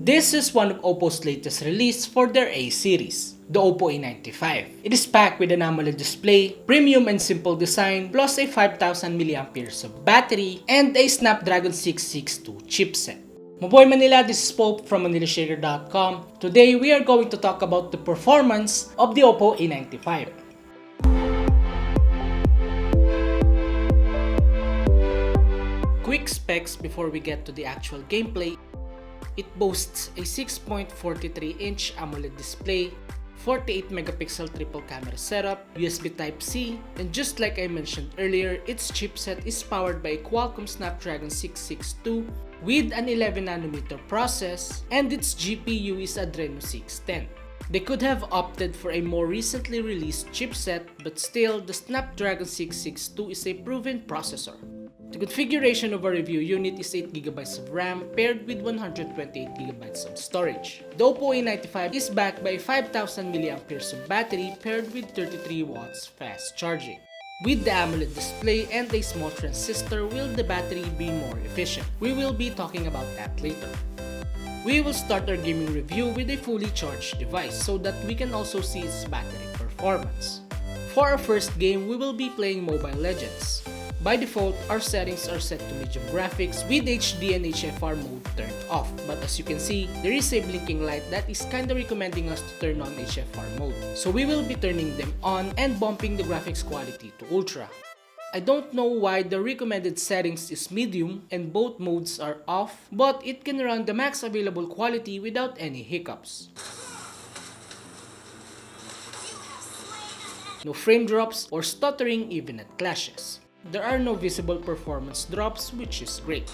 This is one of OPPO's latest release for their A series, the OPPO A95. It is packed with an AMOLED display, premium and simple design, plus a 5000 mAh of battery, and a Snapdragon 662 chipset. Maboy Manila, this is Pope from ManilaShaker.com. Today we are going to talk about the performance of the OPPO A95. Quick specs before we get to the actual gameplay. It boasts a 6.43-inch AMOLED display, 48 megapixel triple camera setup, USB Type-C, and just like I mentioned earlier, its chipset is powered by a Qualcomm Snapdragon 662 with an 11nm process, and its GPU is Adreno 610. They could have opted for a more recently released chipset, but still, the Snapdragon 662 is a proven processor. The configuration of our review unit is 8GB of RAM paired with 128GB of storage. The OPPO A95 is backed by 5000 mAh of battery paired with 33 watts fast charging. With the AMOLED display and a small transistor, will the battery be more efficient? We will be talking about that later. We will start our gaming review with a fully charged device so that we can also see its battery performance. For our first game, we will be playing Mobile Legends. By default, our settings are set to medium graphics with HD and HFR mode turned off. But as you can see, there is a blinking light that is kinda recommending us to turn on HFR mode. So we will be turning them on and bumping the graphics quality to ultra. I don't know why the recommended settings is medium and both modes are off, but it can run the max available quality without any hiccups. No frame drops or stuttering even at clashes. There are no visible performance drops, which is great.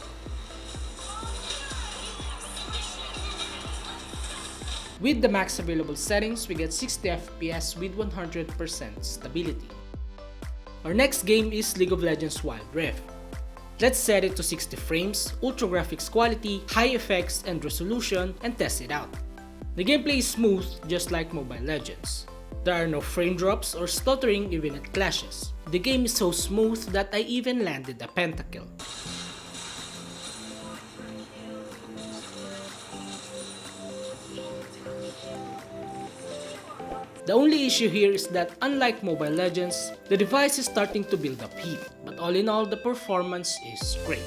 With the max available settings, we get 60 FPS with 100% stability. Our next game is League of Legends Wild Rift. Let's set it to 60 frames, ultra graphics quality, high effects and resolution, and test it out. The gameplay is smooth, just like Mobile Legends. There are no frame drops or stuttering even at clashes. The game is so smooth that I even landed a pentakill. The only issue here is that unlike Mobile Legends, the device is starting to build up heat, but all in all, the performance is great.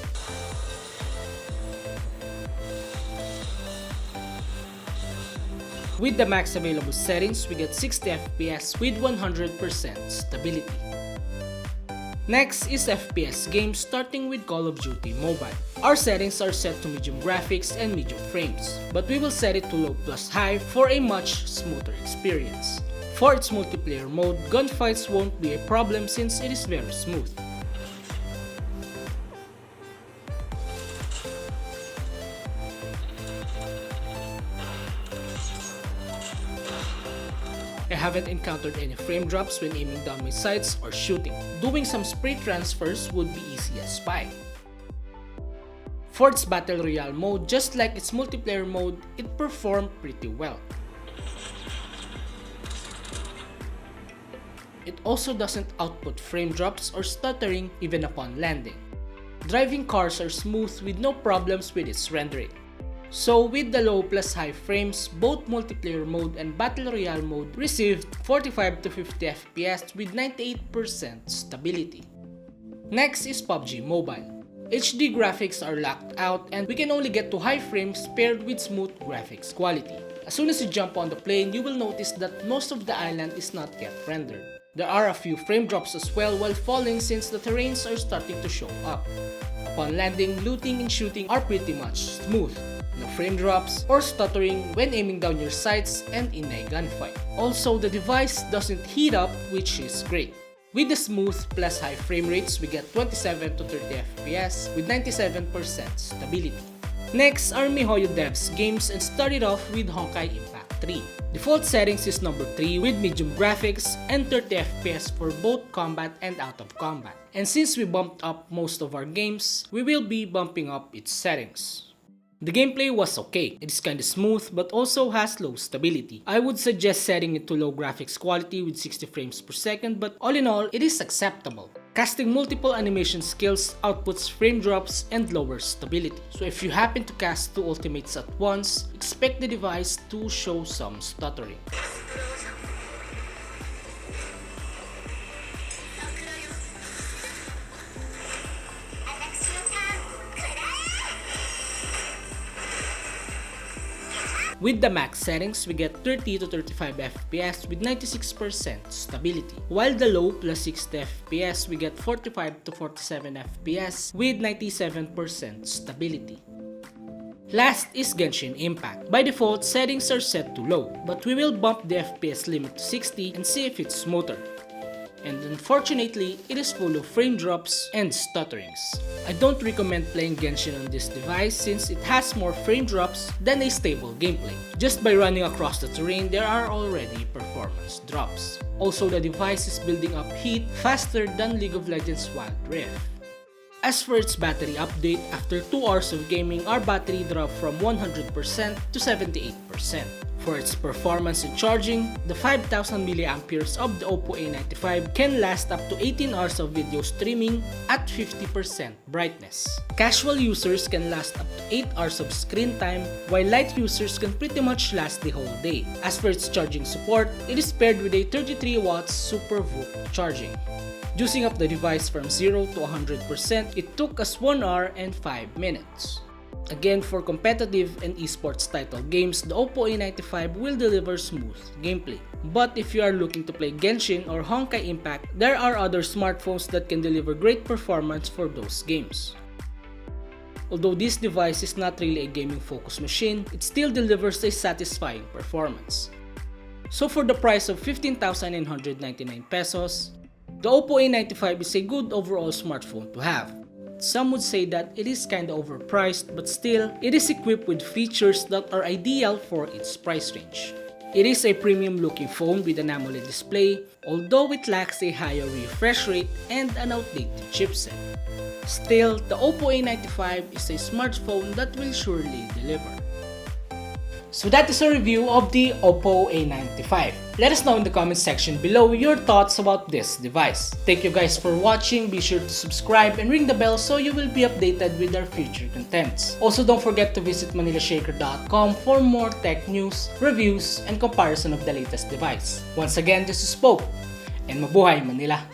With the max available settings, we get 60 FPS with 100% stability. Next is FPS Game, starting with Call of Duty Mobile. Our settings are set to medium graphics and medium frames, but we will set it to low plus high for a much smoother experience. For its multiplayer mode, gunfights won't be a problem since it is very smooth. I haven't encountered any frame drops when aiming down my sights or shooting. Doing some spray transfers would be easy as pie. For its Battle Royale mode, just like its multiplayer mode, it performed pretty well. It also doesn't output frame drops or stuttering even upon landing. Driving cars are smooth with no problems with its rendering. So with the low plus high frames, both multiplayer mode and Battle Royale mode received 45 to 50 FPS with 98% stability. Next is PUBG Mobile. HD graphics are locked out and we can only get to high frames paired with smooth graphics quality. As soon as you jump on the plane, you will notice that most of the island is not yet rendered. There are a few frame drops as well while falling since the terrains are starting to show up. Upon landing, looting and shooting are pretty much smooth. No frame drops or stuttering when aiming down your sights and in a gunfight. Also, the device doesn't heat up, which is great. With the smooth plus high frame rates, we get 27 to 30 FPS with 97% stability. Next are MiHoYo Devs games, and started off with Hawkeye Impact 3. Default settings is number 3 with medium graphics and 30 FPS for both combat and out of combat. And since we bumped up most of our games, we will be bumping up its settings. The gameplay was okay. It is kinda smooth but also has low stability. I would suggest setting it to low graphics quality with 60 frames per second, but all in all, it is acceptable. Casting multiple animation skills outputs frame drops and lowers stability. So if you happen to cast 2 ultimates at once, expect the device to show some stuttering. With the max settings, we get 30 to 35 FPS with 96% stability. While the low plus 60 FPS, we get 45 to 47 FPS with 97% stability. Last is Genshin Impact. By default, settings are set to low, but we will bump the FPS limit to 60 and see if it's smoother. And unfortunately, it is full of frame drops and stutterings. I don't recommend playing Genshin on this device since it has more frame drops than a stable gameplay. Just by running across the terrain, there are already performance drops. Also, the device is building up heat faster than League of Legends Wild Rift. As for its battery update, after 2 hours of gaming, our battery dropped from 100% to 78%. For its performance in charging, the 5000 mAh of the OPPO A95 can last up to 18 hours of video streaming at 50% brightness. Casual users can last up to 8 hours of screen time, while light users can pretty much last the whole day. As for its charging support, it is paired with a 33 watts Super VOOC charging. Juicing up the device from 0 to 100%, it took us 1 hour and 5 minutes. Again, for competitive and esports title games, the OPPO A95 will deliver smooth gameplay. But if you are looking to play Genshin or Hawkeye Impact, there are other smartphones that can deliver great performance for those games. Although this device is not really a gaming-focused machine, it still delivers a satisfying performance. So for the price of 15,999 pesos, the OPPO A95 is a good overall smartphone to have. Some would say that it is kinda overpriced, but still, it is equipped with features that are ideal for its price range. It is a premium looking phone with an AMOLED display, although it lacks a higher refresh rate and an outdated chipset. Still, the OPPO A95 is a smartphone that will surely deliver. So that is a review of the OPPO A95. Let us know in the comment section below your thoughts about this device. Thank you guys for watching. Be sure to subscribe and ring the bell so you will be updated with our future contents. Also, don't forget to visit manilashaker.com for more tech news, reviews, and comparison of the latest device. Once again, this is Pope, and mabuhay Manila!